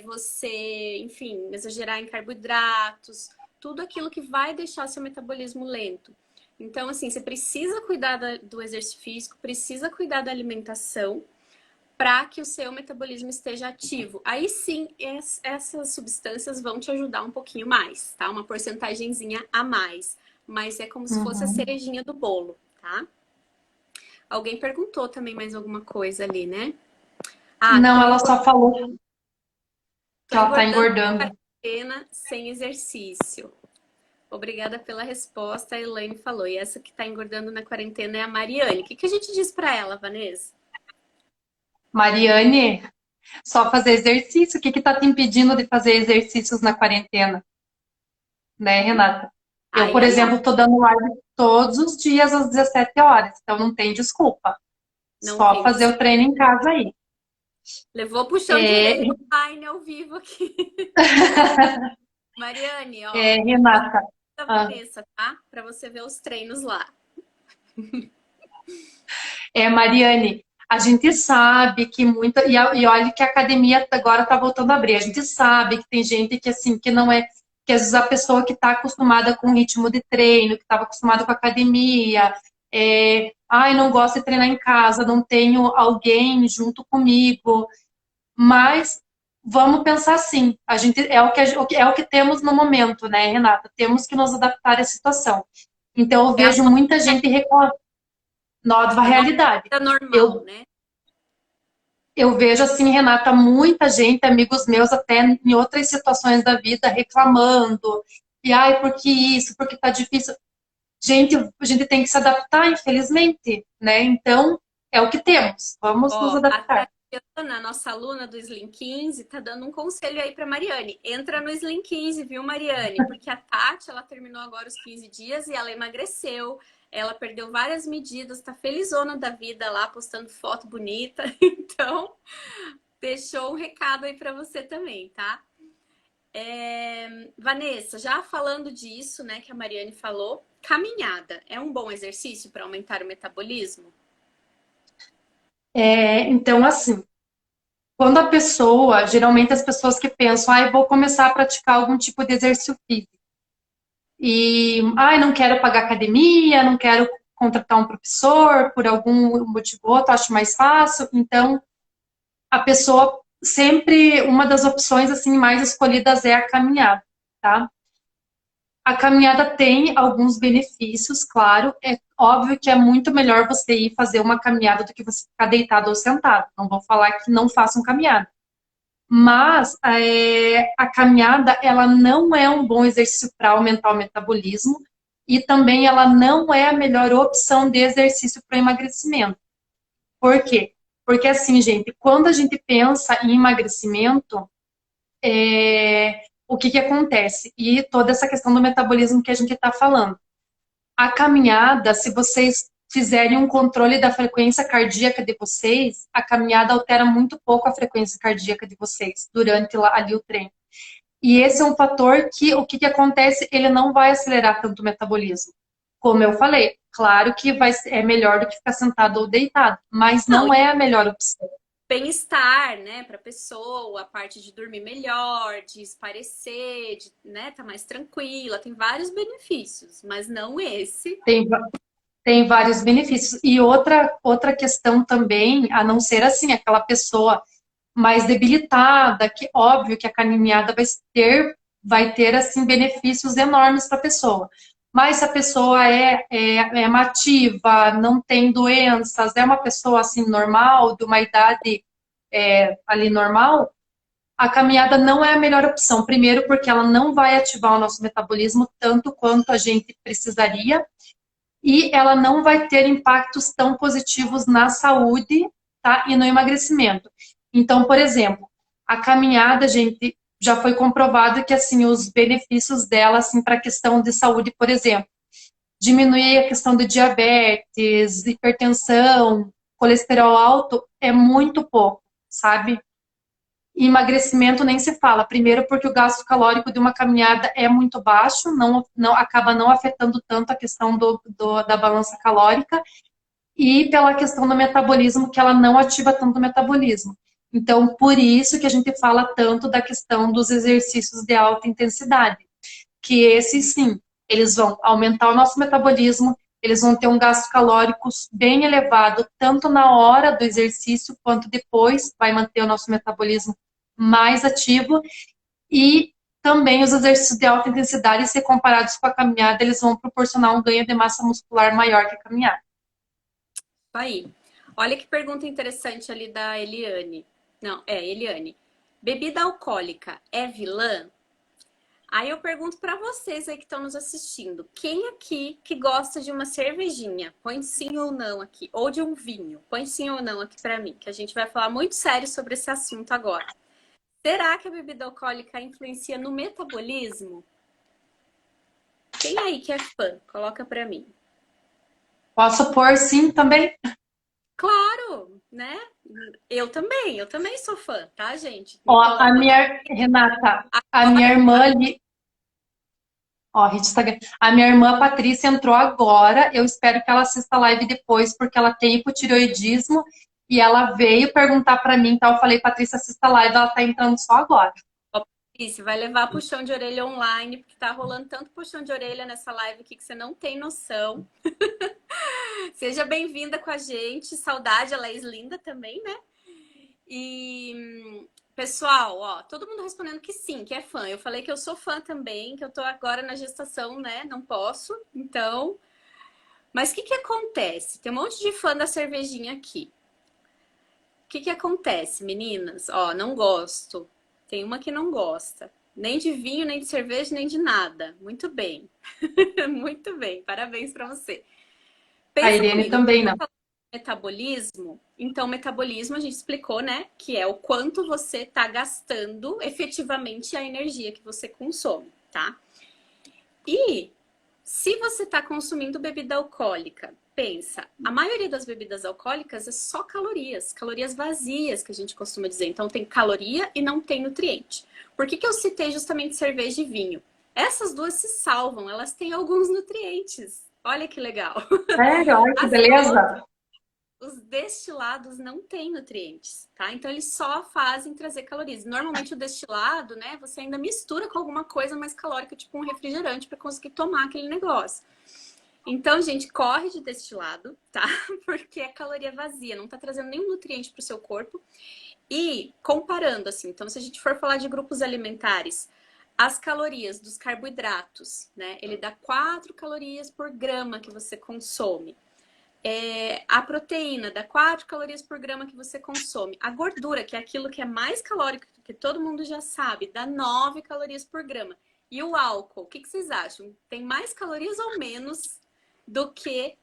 Speaker 3: Você, enfim, exagerar em carboidratos. Tudo aquilo que vai deixar seu metabolismo lento. Então, assim, você precisa cuidar do exercício físico, precisa cuidar da alimentação para que o seu metabolismo esteja ativo. Aí sim, essas substâncias vão te ajudar um pouquinho mais, tá? Uma porcentagenzinha a mais. Mas é como se fosse a cerejinha do bolo, tá? Alguém perguntou também mais alguma coisa ali, né?
Speaker 1: Não, ela só falou que ela tá engordando.
Speaker 3: Quarentena sem exercício. Obrigada pela resposta, a Elaine falou. E essa que tá engordando na quarentena é a Mariane. O que a gente diz para ela, Vanessa?
Speaker 1: Mariane, só fazer exercício. O que tá te impedindo de fazer exercícios na quarentena? Né, Renata? Eu, por exemplo, tô dando live todos os dias às 17 horas, então não tem desculpa. Só fazer o treino em casa aí.
Speaker 3: Levou puxão de orelha online ao vivo aqui. Mariane, ó.
Speaker 1: Renata.
Speaker 3: Da Vanessa, tá? Para você ver os treinos lá.
Speaker 1: Mariane, a gente sabe que muita. E olha que a academia agora tá voltando a abrir. A gente sabe que tem gente que, assim, que não é. Que às vezes a pessoa que está acostumada com o ritmo de treino, que estava acostumada com a academia, não gosto de treinar em casa, não tenho alguém junto comigo. Mas vamos pensar assim, a gente é o que temos no momento, né, Renata? Temos que nos adaptar à situação. Então eu vejo muita gente reclamando. Nova realidade.
Speaker 3: Normal, né?
Speaker 1: Eu vejo assim, Renata, muita gente, amigos meus, até em outras situações da vida, reclamando. E, porque isso, porque tá difícil. Gente, a gente tem que se adaptar, infelizmente, né? Então, é o que temos. Vamos nos adaptar.
Speaker 3: A Tatiana, nossa aluna do Slim 15, tá dando um conselho aí para Mariane. Entra no Slim 15, viu, Mariane? Porque a Tati, ela terminou agora os 15 dias e ela emagreceu. Ela perdeu várias medidas, tá felizona da vida lá, postando foto bonita. Então, deixou um recado aí para você também, tá? Vanessa, já falando disso, né, que a Mariane falou, caminhada é um bom exercício para aumentar o metabolismo?
Speaker 1: Então, assim, quando a pessoa, geralmente as pessoas que pensam, eu vou começar a praticar algum tipo de exercício físico. E, não quero pagar academia, não quero contratar um professor, por algum motivo ou outro, acho mais fácil. Então, a pessoa, sempre, uma das opções, assim, mais escolhidas é a caminhada, tá? A caminhada tem alguns benefícios, claro. É óbvio que é muito melhor você ir fazer uma caminhada do que você ficar deitado ou sentado. Não vou falar que não façam caminhada. Mas a caminhada, ela não é um bom exercício para aumentar o metabolismo e também ela não é a melhor opção de exercício para emagrecimento. Por quê? Porque assim, gente, quando a gente pensa em emagrecimento, o que que acontece? E toda essa questão do metabolismo que a gente está falando. A caminhada, se vocês fizerem um controle da frequência cardíaca de vocês, a caminhada altera muito pouco a frequência cardíaca de vocês durante ali o treino. E esse é um fator que, o que que acontece? Ele não vai acelerar tanto o metabolismo. Como eu falei, claro que é melhor do que ficar sentado ou deitado, mas não é a melhor opção.
Speaker 3: Bem-estar, né, para a pessoa, a parte de dormir melhor, de esparecer, de, né, tá mais tranquila, tem vários benefícios, mas não esse.
Speaker 1: Tem vários benefícios. E outra questão também, a não ser assim, aquela pessoa mais debilitada, que óbvio que a caminhada vai ter assim, benefícios enormes para a pessoa. Mas se a pessoa é ativa, não tem doenças, é uma pessoa assim normal, de uma idade ali normal, a caminhada não é a melhor opção. Primeiro, porque ela não vai ativar o nosso metabolismo tanto quanto a gente precisaria, e ela não vai ter impactos tão positivos na saúde, tá? E no emagrecimento. Então, por exemplo, a caminhada, gente, já foi comprovado que assim os benefícios dela assim para a questão de saúde, por exemplo, diminuir a questão de diabetes, hipertensão, colesterol alto é muito pouco, sabe? E emagrecimento nem se fala. Primeiro, porque o gasto calórico de uma caminhada é muito baixo, acaba não afetando tanto a questão da balança calórica, e pela questão do metabolismo, que ela não ativa tanto o metabolismo. Então, por isso que a gente fala tanto da questão dos exercícios de alta intensidade, que esses sim, eles vão aumentar o nosso metabolismo, eles vão ter um gasto calórico bem elevado, tanto na hora do exercício quanto depois, vai manter o nosso metabolismo mais ativo, e também os exercícios de alta intensidade, se comparados com a caminhada, eles vão proporcionar um ganho de massa muscular maior que a caminhada.
Speaker 3: Aí. Olha que pergunta interessante ali da Eliane. Não, Eliane. Bebida alcoólica é vilã? Aí eu pergunto para vocês aí que estão nos assistindo, quem aqui que gosta de uma cervejinha? Põe sim ou não aqui. Ou de um vinho. Põe sim ou não aqui para mim, que a gente vai falar muito sério sobre esse assunto agora. Será que a bebida alcoólica influencia no metabolismo? Quem aí que é fã? Coloca para mim.
Speaker 1: Posso pôr sim também?
Speaker 3: Claro, né? Eu também sou fã, tá, gente?
Speaker 1: Ó, Renata, a minha irmã ali. Ó, a gente tá... A minha irmã Patrícia entrou agora. Eu espero que ela assista a live depois, porque ela tem hipotireoidismo e ela veio perguntar para mim, então eu falei, Patrícia, assista a live, ela tá entrando só agora.
Speaker 3: Patrícia, vai levar puxão de orelha online, porque tá rolando tanto puxão de orelha nessa live aqui que você não tem noção. Seja bem-vinda com a gente. Saudade, a Laís linda também, né? E, pessoal, ó, todo mundo respondendo que sim, que é fã. Eu falei que eu sou fã também, que eu tô agora na gestação, né? Não posso, então... Mas o que que acontece? Tem um monte de fã da cervejinha aqui. O que que acontece, meninas? Ó, não gosto. Tem uma que não gosta. Nem de vinho, nem de cerveja, nem de nada. Muito bem. Muito bem. Parabéns para você. Pensa
Speaker 1: A Irene
Speaker 3: comigo,
Speaker 1: também não.
Speaker 3: metabolismo. Então, metabolismo a gente explicou, né? Que é o quanto você tá gastando efetivamente a energia que você consome, tá? E se você tá consumindo bebida alcoólica, pensa, a maioria das bebidas alcoólicas é só calorias, calorias vazias que a gente costuma dizer. Então tem caloria e não tem nutriente. Por que que eu citei justamente cerveja e vinho? Essas duas se salvam, elas têm alguns nutrientes. Olha que legal.
Speaker 1: Sério? Olha que beleza.
Speaker 3: Os destilados não têm nutrientes, tá? Então eles só fazem trazer calorias. Normalmente o destilado, né, você ainda mistura com alguma coisa mais calórica, tipo um refrigerante, para conseguir tomar aquele negócio. Então, gente, corre de destilado, tá? Porque é caloria vazia, não tá trazendo nenhum nutriente pro seu corpo. E comparando, assim, então se a gente for falar de grupos alimentares, as calorias dos carboidratos, né? Ele dá 4 calorias por grama que você consome. A proteína dá 4 calorias por grama que você consome. A gordura, que é aquilo que é mais calórico, que todo mundo já sabe, dá 9 calorias por grama. E o álcool, o que vocês acham? Tem mais calorias ou menos do que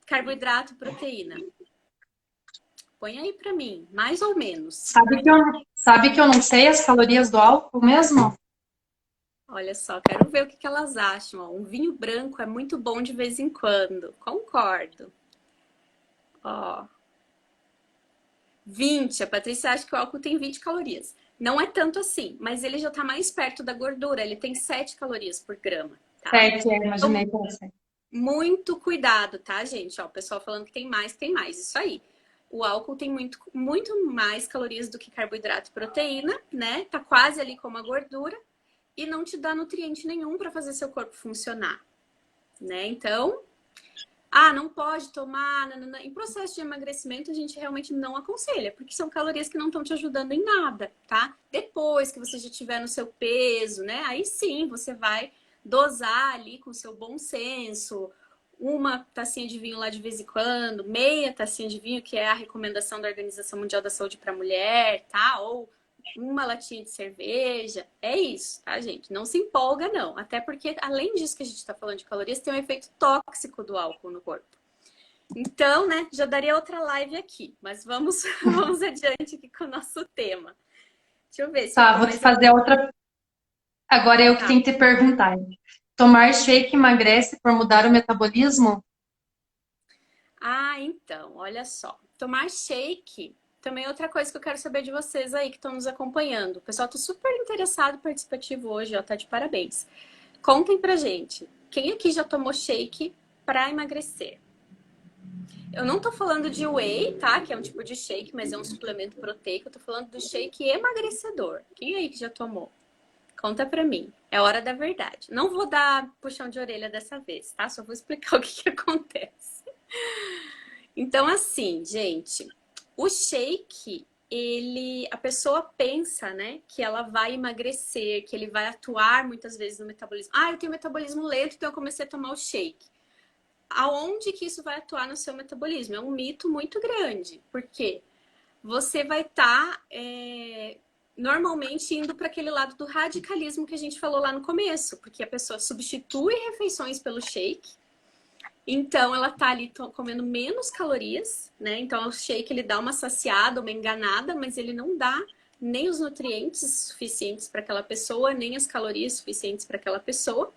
Speaker 3: carboidrato e proteína? Põe aí pra mim, mais ou menos.
Speaker 1: Sabe que eu não sei as calorias do álcool mesmo?
Speaker 3: Olha só, quero ver o que elas acham. Ó, um vinho branco é muito bom de vez em quando. Concordo. Ó, 20. A Patrícia acha que o álcool tem 20 calorias. Não é tanto assim, mas ele já tá mais perto da gordura. Ele tem 7 calorias por grama. Tá?
Speaker 1: 7, imaginei que era 7.
Speaker 3: Muito cuidado, tá, gente? Ó, o pessoal falando que tem mais, Isso aí. O álcool tem muito mais calorias do que carboidrato e proteína, né? Tá quase ali como a gordura e não te dá nutriente nenhum para fazer seu corpo funcionar, né? Então, não pode tomar. Nanana. Em processo de emagrecimento, a gente realmente não aconselha, porque são calorias que não estão te ajudando em nada, tá? Depois que você já estiver no seu peso, né? Aí sim, você vai dosar ali com o seu bom senso, uma tacinha de vinho lá de vez em quando, meia tacinha de vinho, que é a recomendação da Organização Mundial da Saúde para mulher, tá? Ou uma latinha de cerveja. É isso, tá, gente? Não se empolga, não. Até porque, além disso que a gente está falando de calorias, tem um efeito tóxico do álcool no corpo. Então, né, já daria outra live aqui. Mas vamos adiante aqui com o nosso tema. Deixa eu ver se
Speaker 1: Tá, vou te fazer outra. Agora eu que tenho que te perguntar. Tomar shake emagrece por mudar o metabolismo?
Speaker 3: Então, olha só. Tomar shake também é outra coisa que eu quero saber de vocês aí que estão nos acompanhando. O pessoal tá super interessado e participativo hoje, ó, tá de parabéns. Contem pra gente, quem aqui já tomou shake para emagrecer? Eu não tô falando de whey, tá? Que é um tipo de shake, mas é um suplemento proteico. Eu tô falando do shake emagrecedor. Quem aí que já tomou? Conta pra mim. É hora da verdade. Não vou dar puxão de orelha dessa vez, tá? Só vou explicar o que acontece. Então, assim, gente, o shake, a pessoa pensa, né, que ela vai emagrecer, que ele vai atuar muitas vezes no metabolismo. Eu tenho metabolismo lento, então eu comecei a tomar o shake. Aonde que isso vai atuar no seu metabolismo? É um mito muito grande. Por quê? Você vai estar normalmente indo para aquele lado do radicalismo que a gente falou lá no começo, porque a pessoa substitui refeições pelo shake, então ela tá ali comendo menos calorias, né? Então o shake ele dá uma saciada, uma enganada, mas ele não dá nem os nutrientes suficientes para aquela pessoa, nem as calorias suficientes para aquela pessoa.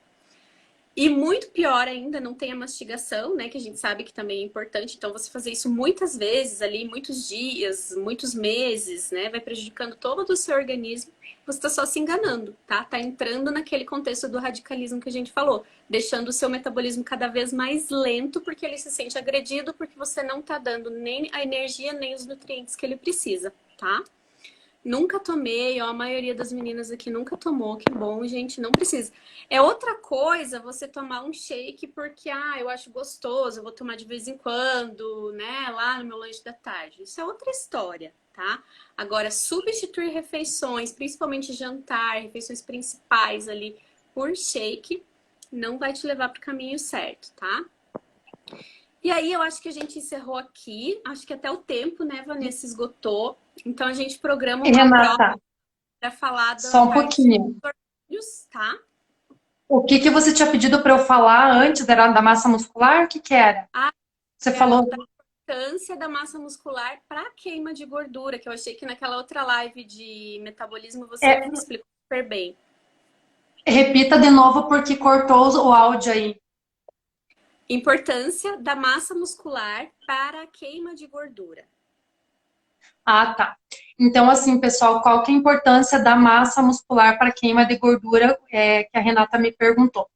Speaker 3: E muito pior ainda, não tem a mastigação, né? Que a gente sabe que também é importante. Então, você fazer isso muitas vezes ali, muitos dias, muitos meses, né? Vai prejudicando todo o seu organismo. Você tá só se enganando, tá? Tá entrando naquele contexto do radicalismo que a gente falou. Deixando o seu metabolismo cada vez mais lento, porque ele se sente agredido, porque você não tá dando nem a energia, nem os nutrientes que ele precisa, tá? Nunca tomei, ó, a maioria das meninas aqui nunca tomou, que bom, gente, não precisa. É outra coisa você tomar um shake porque, eu acho gostoso, eu vou tomar de vez em quando, né, lá no meu lanche da tarde. Isso é outra história, tá? Agora, substituir refeições, principalmente jantar, refeições principais ali, por shake, não vai te levar para o caminho certo, tá? E aí, eu acho que a gente encerrou aqui. Acho que até o tempo, né, Vanessa, esgotou. Então, a gente programa uma prova para falar
Speaker 1: só um pouquinho.
Speaker 3: Dos tá?
Speaker 1: O que você tinha pedido para eu falar antes da massa muscular? O que era? Você falou
Speaker 3: da importância da massa muscular para queima de gordura, que eu achei que naquela outra live de metabolismo você explicou super bem.
Speaker 1: Repita de novo porque cortou o áudio aí.
Speaker 3: Importância da massa muscular para a queima de gordura.
Speaker 1: Tá. Então, assim, pessoal, qual que é a importância da massa muscular para queima de gordura que a Renata me perguntou?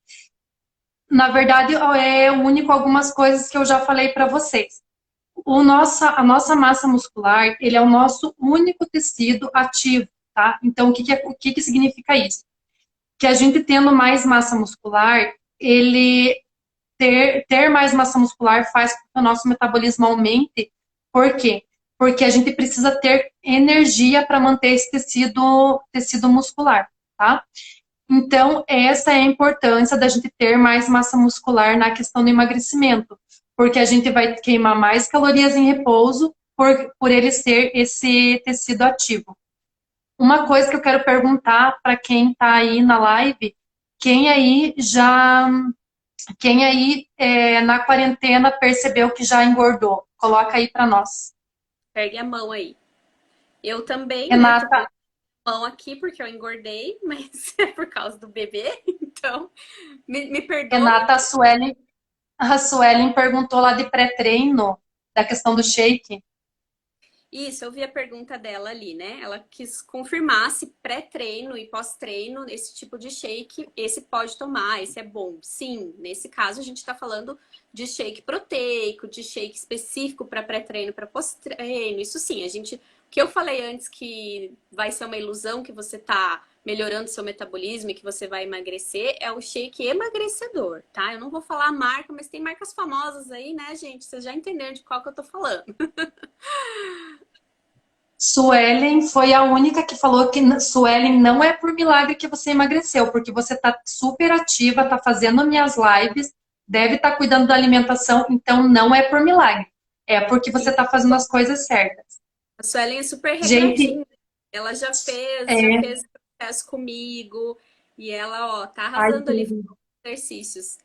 Speaker 1: Na verdade, é único algumas coisas que eu já falei para vocês. A nossa massa muscular, ele é o nosso único tecido ativo, tá? Então, o que significa isso? Que a gente tendo mais massa muscular, ter mais massa muscular faz com que o nosso metabolismo aumente. Por quê? Porque a gente precisa ter energia para manter esse tecido muscular, tá? Então, essa é a importância da gente ter mais massa muscular na questão do emagrecimento, porque a gente vai queimar mais calorias em repouso por ele ser esse tecido ativo. Uma coisa que eu quero perguntar para quem está aí na live, quem aí já, quem aí na quarentena percebeu que já engordou? Coloca aí para nós.
Speaker 3: Pegue a mão aí. Eu também, né? Tô
Speaker 1: Renata,
Speaker 3: colocando a mão aqui porque eu engordei, mas é por causa do bebê. Então, me perdoe.
Speaker 1: Renata, a Suelen perguntou lá de pré-treino, da questão do shake.
Speaker 3: Isso, eu vi a pergunta dela ali, né? Ela quis confirmar se pré-treino e pós-treino, esse tipo de shake, esse pode tomar, esse é bom. Sim, nesse caso a gente está falando de shake proteico, de shake específico para pré-treino, para pós-treino. Isso sim, a gente. O que eu falei antes que vai ser uma ilusão que você tá melhorando seu metabolismo e que você vai emagrecer, é o shake emagrecedor, tá? Eu não vou falar a marca, mas tem marcas famosas aí, né, gente? Vocês já entenderam de qual que eu tô falando.
Speaker 1: Suelen foi a única que falou que Suelen não é por milagre que você emagreceu, porque você está super ativa, está fazendo minhas lives, deve estar cuidando da alimentação, então não é por milagre. É porque você está fazendo as coisas certas.
Speaker 3: A Suelen é super
Speaker 1: Gente,
Speaker 3: regradinha. Ela já
Speaker 1: é.
Speaker 3: fez processo comigo. E ela, ó, tá
Speaker 1: Ai,
Speaker 3: arrasando ali
Speaker 1: querido.
Speaker 3: fazendo exercícios.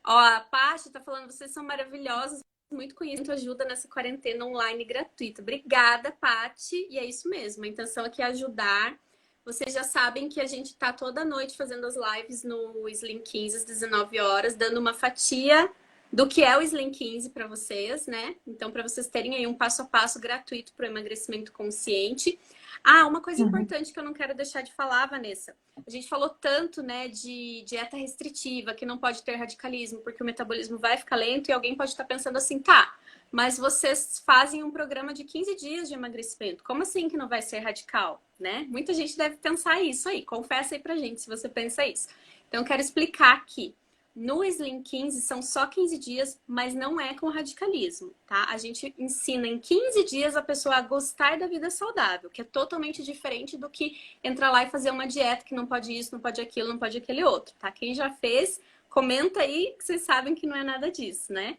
Speaker 3: Ó, a Paty tá falando, vocês são maravilhosos, muito conhecido, ajuda nessa quarentena online gratuita. Obrigada, Paty. E é isso mesmo, a intenção aqui é ajudar. Vocês já sabem que a gente tá toda noite fazendo as lives no Slim 15 às 19 horas, dando uma fatia do que é o Slim 15 para vocês, né? Então, para vocês terem aí um passo a passo gratuito para o emagrecimento consciente. Ah, uma coisa
Speaker 1: Uhum.
Speaker 3: importante que eu não quero deixar de falar, Vanessa. A gente falou tanto, né, de dieta restritiva, que não pode ter radicalismo, porque o metabolismo vai ficar lento e alguém pode estar pensando assim, tá, mas vocês fazem um programa de 15 dias de emagrecimento. Como assim que não vai ser radical, né? Muita gente deve pensar isso aí. Confessa aí pra gente se você pensa isso. Então, eu quero explicar aqui. No Slim 15 são só 15 dias, mas não é com radicalismo, tá? A gente ensina em 15 dias a pessoa a gostar da vida saudável, que é totalmente diferente do que entrar lá e fazer uma dieta que não pode isso, não pode aquilo, não pode aquele outro, tá? Quem já fez, comenta aí que vocês sabem que não é nada disso, né?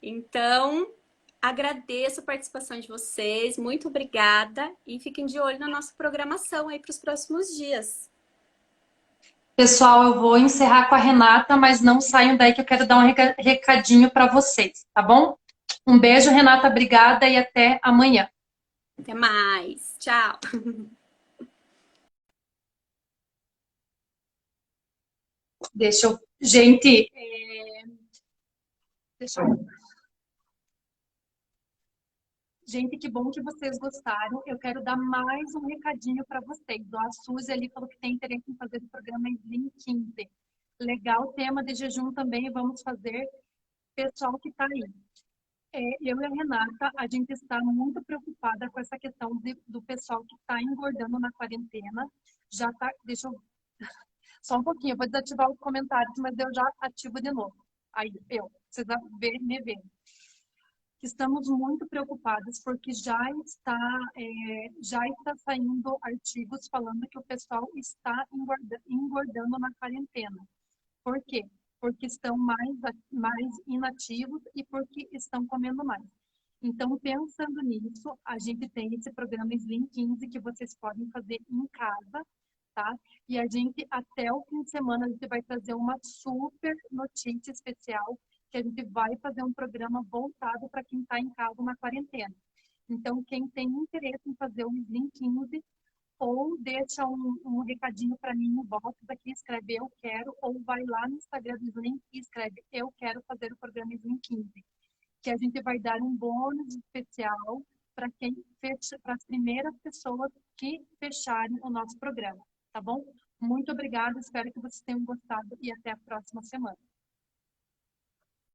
Speaker 3: Então, agradeço a participação de vocês, muito obrigada e fiquem de olho na nossa programação aí para os próximos dias.
Speaker 1: Pessoal, eu vou encerrar com a Renata, mas não saiam daí que eu quero dar um recadinho para vocês, tá bom? Um beijo, Renata, obrigada e até amanhã.
Speaker 3: Até mais, tchau!
Speaker 1: Deixa eu. Gente, deixa eu. Gente, que bom que vocês gostaram. Eu quero dar mais um recadinho para vocês. Ó, a Suzy ali falou que tem interesse em fazer o programa Slim 15. Legal, tema de jejum também vamos fazer. Pessoal que está aí. Eu e a Renata, a gente está muito preocupada com essa questão do pessoal que está engordando na quarentena. Já tá, deixa eu só um pouquinho, eu vou desativar os comentários, mas eu já ativo de novo. Aí, vocês vão me ver. Estamos muito preocupados porque já está saindo artigos falando que o pessoal está engordando na quarentena. Por quê? Porque estão mais inativos e porque estão comendo mais. Então, pensando nisso, a gente tem esse programa Slim 15 que vocês podem fazer em casa, tá? E a gente, até o fim de semana, a gente vai trazer uma super notícia especial, que a gente vai fazer um programa voltado para quem está em casa na quarentena. Então, quem tem interesse em fazer o Slim 15, ou deixa um recadinho para mim no box aqui, escreve eu quero, ou vai lá no Instagram do Slim e escreve eu quero fazer o programa Slim 15, que a gente vai dar um bônus especial para quem para as primeiras pessoas que fecharem o nosso programa, tá bom? Muito obrigada, espero que vocês tenham gostado e até a próxima semana.